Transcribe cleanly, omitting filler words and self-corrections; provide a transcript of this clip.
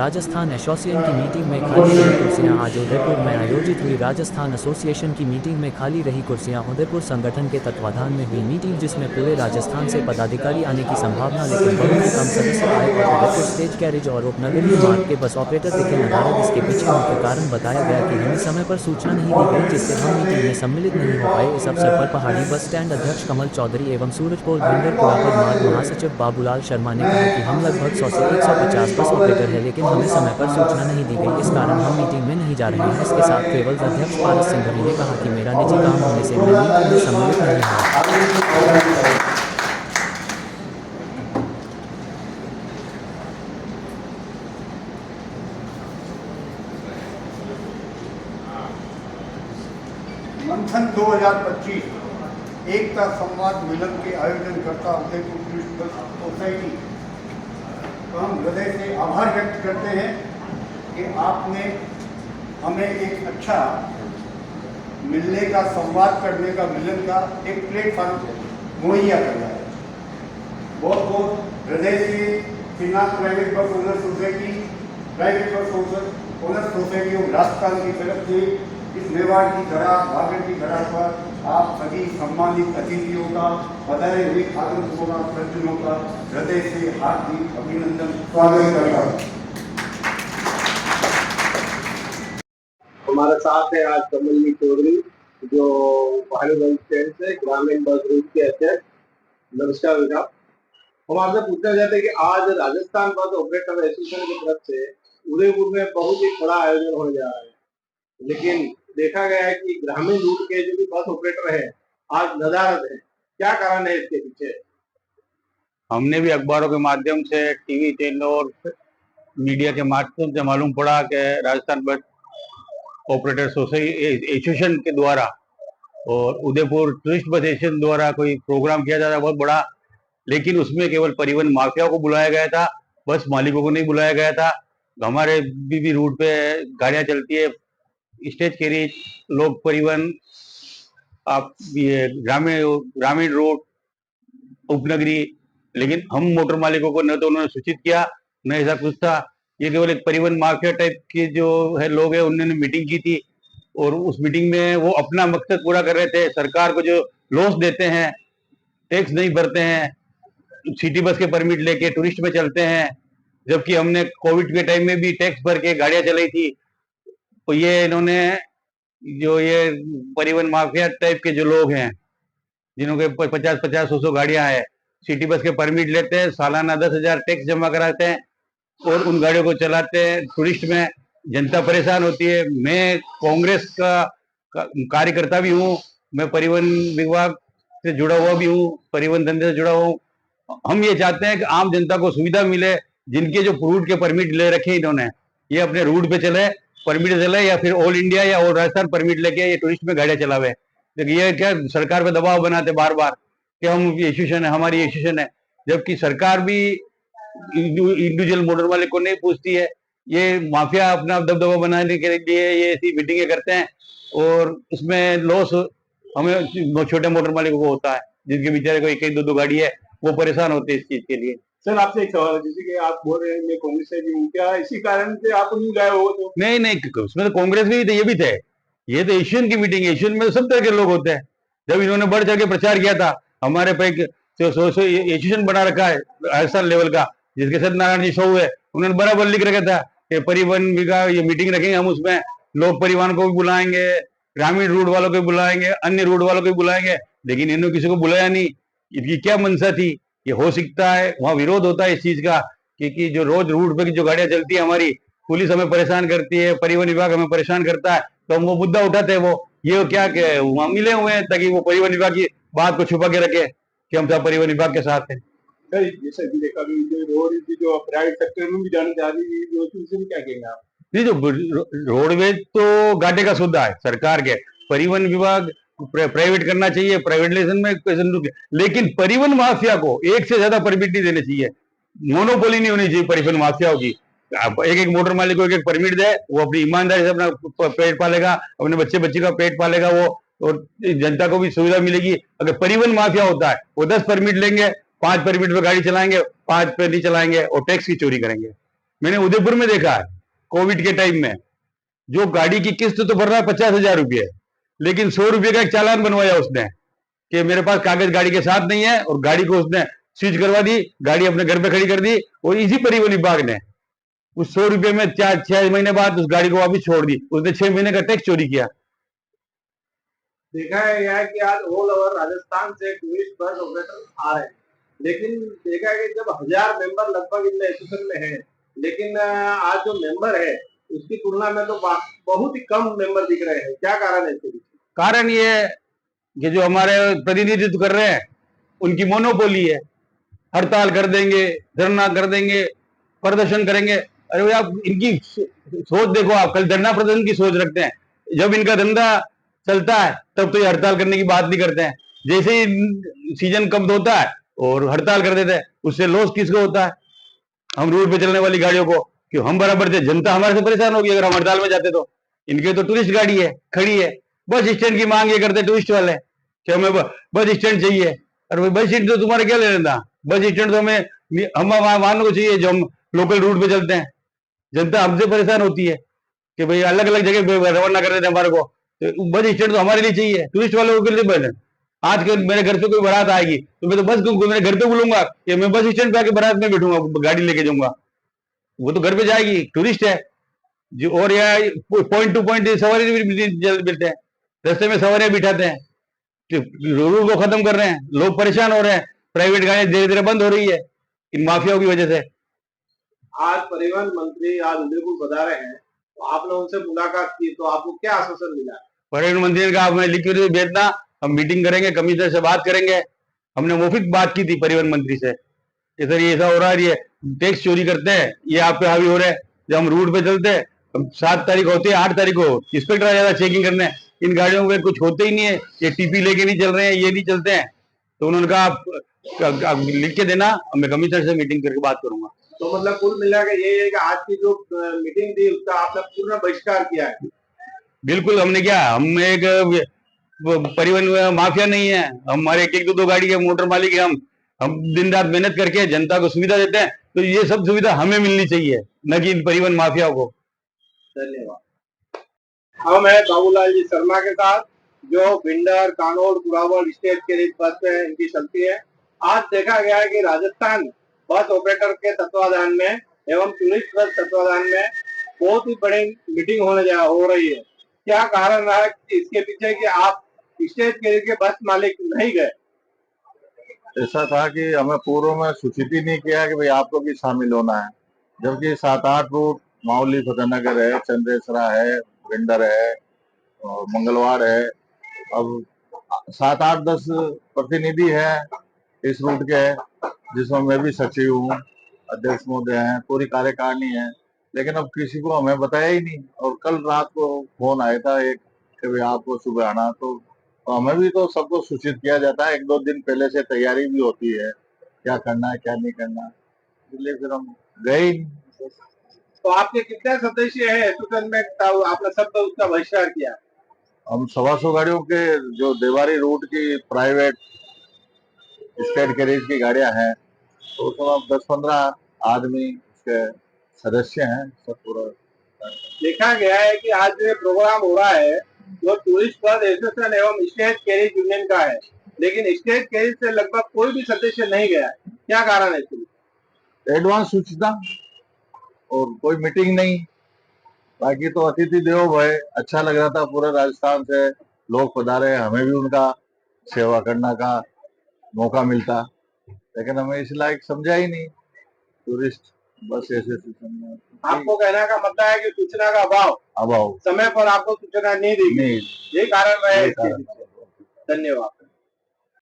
Rajasthan association की meeting में खाली रही कुर्सियां। आज उदयपुर में आयोजित हुई राजस्थान एसोसिएशन की मीटिंग में खाली रही कुर्सियां। उदयपुर संगठन के तत्वाधान में हुई मीटिंग, जिसमें पूरे राजस्थान से पदाधिकारी आने की संभावना, लेकिन बहुत ही कम सदस्य आए और उदयपुर स्टेज कैरेज और उपनगरीय मार्ग के बस ऑपरेटर दिखे नदारद। इसके पीछे मुख्य कारण बताया गया कि हमें समय पर सूचना नहीं दी गई, जिससे हम मीटिंग में सम्मिलित नहीं हो पाए। इस अवसर पर पहाड़ी बस स्टैंड अध्यक्ष कमल चौधरी एवं सूरजपोल भिंडर पुरापद मार्ग महासचिव बाबूलाल शर्मा ने कहा कि हम लगभग 100 से 150 बस ऑपरेटर है, लेकिन हमें समय पर सूचना नहीं दी गई, इस कारण हम मीटिंग में नहीं जा रहे हैं। इसके साथ केवल अध्यक्ष पारस सिंघवी ने कहा कि मेरा निजी काम होने से मैं मीटिंग में सम्मिलित नहीं हुआ। मंथन 2025 एकता संवाद मिलन के आयोजन करता उदयपुर टूरिस्ट बस सोसाइटी तो हम हृदय से आभार व्यक्त करते हैं कि आपने हमें एक अच्छा मिलने का, संवाद करने का, मिलन का एक प्लेटफॉर्म मुहैया करना है। बहुत बहुत हृदय से Shrinath private bus owner society, private bus owner society और राजस्थान की तरफ से इस मेवाड़ की धरा, भागड़ की धरा पर आप सभी सम्मानित अतिथियों का, बधाई हुई आगंतुकों का, सज्जनों का हृदय से हार्दिक अभिनंदन, स्वागत करता हूँ। हमारे साथ है आज कमल चौधरी, जो पहाड़ी बस स्टैंड से ग्रामीण बस रूट के अध्यक्ष। नमस्कार विकास। हम आपसे पूछना चाहते हैं कि आज राजस्थान बस ऑपरेटर एसोसिएशन की तरफ से उदयपुर में बहुत ही बड़ा आयोजन होने जा रहा है, लेकिन देखा गया है कि ग्रामीण रूट के जो भी बस ऑपरेटर है आज नदारद है। क्या कारण है इसके पीछे? हमने भी अखबारों के माध्यम से, टीवी चैनलों और मीडिया के माध्यम से मालूम पड़ा कि राजस्थान बस ऑपरेटर एसोसिएशन के द्वारा और उदयपुर टूरिस्ट बस एसोसिएशन द्वारा कोई प्रोग्राम किया जा रहा है बहुत बड़ा, लेकिन उसमें केवल परिवहन माफिया को बुलाया गया था, बस मालिकों को नहीं बुलाया गया था। हमारे भी रूट पे गाड़ियां चलती है, स्टेज कैरिज, लोक परिवहन, आप ये ग्रामीण रोड, उपनगरी, लेकिन हम मोटर मालिकों को न तो उन्होंने सूचित किया न ऐसा कुछ था। ये केवल एक परिवहन माफिया टाइप के जो है लोग हैं, उन्होंने मीटिंग की थी और उस मीटिंग में वो अपना मकसद पूरा कर रहे थे। सरकार को जो लॉस देते हैं, टैक्स नहीं भरते हैं, सिटी बस के परमिट लेके टूरिस्ट में चलते हैं, जबकि हमने कोविड के टाइम में भी टैक्स भर के गाड़ियां चलाई थी। तो ये इन्होंने जो ये परिवहन माफिया टाइप के जो लोग हैं, जिन्होंने 50-50, 100 गाड़ियां हैं, सिटी बस के परमिट लेते हैं, सालाना 10,000 टैक्स जमा कराते हैं और उन गाड़ियों को चलाते हैं टूरिस्ट में। जनता परेशान होती है। मैं कांग्रेस का कार्यकर्ता भी हूँ, मैं परिवहन विभाग से जुड़ा हुआ भी हूँ, परिवहन धंधे से जुड़ा हुआ हूँ। हम ये चाहते हैं कि आम जनता को सुविधा मिले। जिनके जो रूट के परमिट ले रखे इन्होंने, ये अपने रूट पे चले, परमिट चले, या फिर ऑल इंडिया या ऑल राजस्थान परमिट लेके ये टूरिस्ट में गाड़ियां चलावे। लेकिन ये क्या सरकार पे दबाव बनाते बार बार कि हम एसोसिएशन है, हमारी एसोसिएशन है, जबकि सरकार भी इंडिविजुअल मोटर मालिक को नहीं पूछती है। ये माफिया अपना दबदबा बनाने के लिए ये ऐसी मीटिंगें करते हैं और उसमें लॉस हमें छोटे मोटर मालिकों को होता है, जिनके बेचारे को एक एक दो गाड़ी है, वो परेशान होते हैं इस चीज के लिए। सर आपसे एक सवाल है, जैसे कि आप बोल रहे हैं मैं कांग्रेस से भी हूँ, क्या इसी कारण से आप नहीं गए हो? तो नहीं, उसमें तो कांग्रेस भी थे, ये भी थे। ये तो एशियन की मीटिंग है, एशियन में तो सब तरह के लोग होते हैं। जब इन्होंने बढ़ चढ़ के प्रचार किया था, हमारे पे एशियन बना रखा है राजस्थान लेवल का, जिसके सत्यनारायण जी शो है, उन्होंने बराबर लिख रखा था कि परिवहन विभाग ये मीटिंग रखेंगे, हम उसमें लोक परिवहन को भी बुलाएंगे, ग्रामीण रूट वालों को भी बुलाएंगे, अन्य रूट वालों को भी बुलाएंगे, लेकिन इन्होंने किसी को बुलाया नहीं। इनकी क्या मंशा थी? ये हो सकता है वहां विरोध होता है इस चीज का, क्योंकि जो रोज रूट पे जो गाड़ियां चलती है हमारी, पुलिस हमें परेशान करती है, परिवहन विभाग हमें परेशान करता है, तो हम वो मुद्दा उठाते हैं। वो ये क्या वहां मिले हुए हैं ताकि वो परिवहन विभाग की बात को छुपा के रखे कि हम सब परिवहन विभाग के साथ हैं। सर जैसे कि देखा भी रोड जो प्राइवेट सेक्टर में भी जाना चाह रही है, उसमें क्या कहेंगे आप? नहीं, जो रोडवेज तो घाटे का सौदा है सरकार के। परिवहन विभाग प्राइवेट करना चाहिए, प्राइवेटाइजेशन में लेकिन परिवहन माफिया को एक से ज्यादा परमिट नहीं देने चाहिए, मोनोपोली नहीं होनी चाहिए परिवहन माफियाओं की। एक एक मोटर मालिक को एक एक परमिट दे, वो अपनी ईमानदारी से अपना पेट पालेगा, अपने बच्चे का पेट पालेगा वो, और जनता को भी सुविधा मिलेगी। अगर परिवहन माफिया होता है, वो 10 परमिट लेंगे, 5 परमिट पे गाड़ी चलाएंगे, 5 पे नहीं चलाएंगे और टैक्स की चोरी करेंगे। मैंने उदयपुर में देखा है कोविड के टाइम में, जो गाड़ी की किस्त तो भर रहा है 50,000 रुपये, लेकिन 100 रुपये का एक चालान बनवाया उसने कि मेरे पास कागज गाड़ी के साथ नहीं है, और गाड़ी को उसने स्विच करवा दी, गाड़ी अपने घर पे खड़ी कर दी, और इसी परिवहन विभाग ने उस 100 रुपये में 6 महीने बाद उस गाड़ी को वापिस छोड़ दी। उसने 6 महीने का टैक्स चोरी किया। देखा गया है कि आज ऑल ओवर राजस्थान से टूरिस्ट बस ऑपरेटर आ रहे हैं, लेकिन देखा है कि जब 1000 मेंबर लगभग इन एसोसिएशन में है, लेकिन आज जो मेंबर है उसकी तुलना में तो बहुत ही कम मेंबर दिख रहे हैं। क्या कारण है इसके पीछे? कारण ये है कि जो हमारे प्रतिनिधित्व कर रहे हैं उनकी मोनोपोली है। हड़ताल कर देंगे, धरना कर देंगे, प्रदर्शन करेंगे। अरे भाई आप इनकी सोच देखो, आप कल धरना प्रदर्शन की सोच रखते हैं, जब इनका धंधा चलता है तब तो ये हड़ताल करने की बात नहीं करते हैं। जैसे ही सीजन कम होता है और हड़ताल कर देते हैं, उससे लॉस किसको होता है? हम रोड पे चलने वाली गाड़ियों को, क्यों हम बराबर थे, जनता हमारे से परेशान होगी अगर हम हड़ताल में जाते तो। इनके तो टूरिस्ट गाड़ी है, खड़ी है, बस स्टैंड की मांग ये करते टूरिस्ट वाले कि हमें बस स्टैंड चाहिए। अरे भाई बस स्टैंड तो तुम्हारे क्या ले लेना, बस स्टैंड तो हमें हम मान को चाहिए जो हम लोकल रूट पे चलते हैं। जनता हमसे परेशान होती है कि भाई अलग अलग जगह रवाना कर देते हैं हमारे को, तो बस स्टैंड तो हमारे लिए चाहिए, टूरिस्ट वालों के लिए बने। आज के मेरे घर से कोई बारात आएगी तो मैं तो बस को मेरे घर पे बुलूंगा कि मैं बस स्टैंड पे आके बारात में बैठूंगा, गाड़ी लेके जाऊंगा। वो तो घर पे जाएगी, टूरिस्ट है जो। और यहाँ पॉइंट टू पॉइंट सवारी भी मिलते हैं, रास्ते में सवारियां बिठाते हैं, रूल को खत्म कर रहे हैं, लोग परेशान हो रहे हैं। प्राइवेट गाड़ियां धीरे धीरे बंद हो रही है इन माफियाओं की वजह से। आज परिवहन मंत्री आज उदयपुर बता रहे हैं, तो आपने उनसे मुलाकात की तो आपको क्या आश्वासन मिला? परिवहन मंत्री ने कहा हमें लिखित में भेजना, हम मीटिंग करेंगे, कमिश्नर से बात करेंगे। हमने मौखिक बात की थी परिवहन मंत्री से, सर ये ऐसा हो रहा है, ये टैक्स चोरी करते हैं, ये आप पे हावी हो रहे हैं। जब हम रूट पे चलते हैं, 7 तारीख होती है, 8 तारीख को इंस्पेक्टर आ जाता है चेकिंग करने, इन गाड़ियों में कुछ होते ही नहीं है, ये टीपी लेके नहीं चल रहे हैं, ये नहीं चलते हैं। तो उन्होंने कहा आप लिख के देना, मैं कमिश्नर से मीटिंग करके बात करूंगा। तो मतलब कुल मिलाकर यही है कि आज की जो मीटिंग थी उसका आपने पूर्ण बहिष्कार किया है? बिल्कुल, हमने क्या, हम एक परिवहन माफिया नहीं है, हमारे एक दो गाड़ी के मोटर मालिक है। हम दिन रात मेहनत करके जनता को सुविधा देते हैं, तो ये सब सुविधा हमें मिलनी चाहिए, न कि इन परिवहन माफिया को। धन्यवाद। हम है बाबूलाल जी शर्मा के साथ, जो भिंडर, कानोड़, कुरावल स्टेट के लिए बस है इनकी चलती है। आज देखा गया है कि राजस्थान बस ऑपरेटर के तत्वाधान में एवं टूरिस्ट बस तत्वाधान में बहुत ही बड़ी मीटिंग हो रही है। क्या कारण रहा इसके पीछे कि आप स्टेट के लिए बस मालिक नहीं गए? ऐसा था कि हमें पूर्व में सूचित ही नहीं किया कि भाई आपको भी शामिल होना है, जबकि 7-8 रूट माउली फतेहनगर है, चंद्रेसरा है, भिंडर है और मंगलवार है। अब 7-8-10 प्रतिनिधि है इस रूट के, जिसमें मैं भी सचिव हूँ, अध्यक्ष महोदय हैं, पूरी कार्यकारिणी है, लेकिन अब किसी को हमें बताया ही नहीं। और कल रात को फोन आया था एक कि भाई आपको सुबह आना, तो हमें भी तो सबको सूचित किया जाता है, 1-2 दिन पहले से तैयारी भी होती है, क्या करना है क्या नहीं करना, इसलिए फिर हम गए ही नहीं। तो आपके कितने सदस्य हैं एसोसिएशन में, आपने सब उसका बहिष्कार किया? हम 125 गाड़ियों के जो देवारी रूट की प्राइवेट स्टेट कैरेज की गाड़ियां हैं, तो उसमें 10-15 आदमी उसके सदस्य हैं, सब पूरा। देखा गया है कि आज जो प्रोग्राम हो रहा है वो टूरिस्ट बस एसोसिएशन एवं स्टेट कैरेज यूनियन का है, लेकिन स्टेट कैरेज से लगभग कोई भी सदस्य नहीं गया है। क्या कारण है इसके? एडवांस सूचना और कोई मीटिंग नहीं। बाकी तो अतिथि देवो भव, अच्छा लग रहा था, पूरे राजस्थान से लोग पधारे, हमें भी उनका सेवा करने का मौका मिलता, लेकिन हमें इस लायक समझा ही नहीं टूरिस्ट बस एसोसिएशन में। आपको कहने का मतलब है कि सूचना का अभाव, समय पर आपको सूचना नहीं दी गई, ये कारण रहे। धन्यवाद।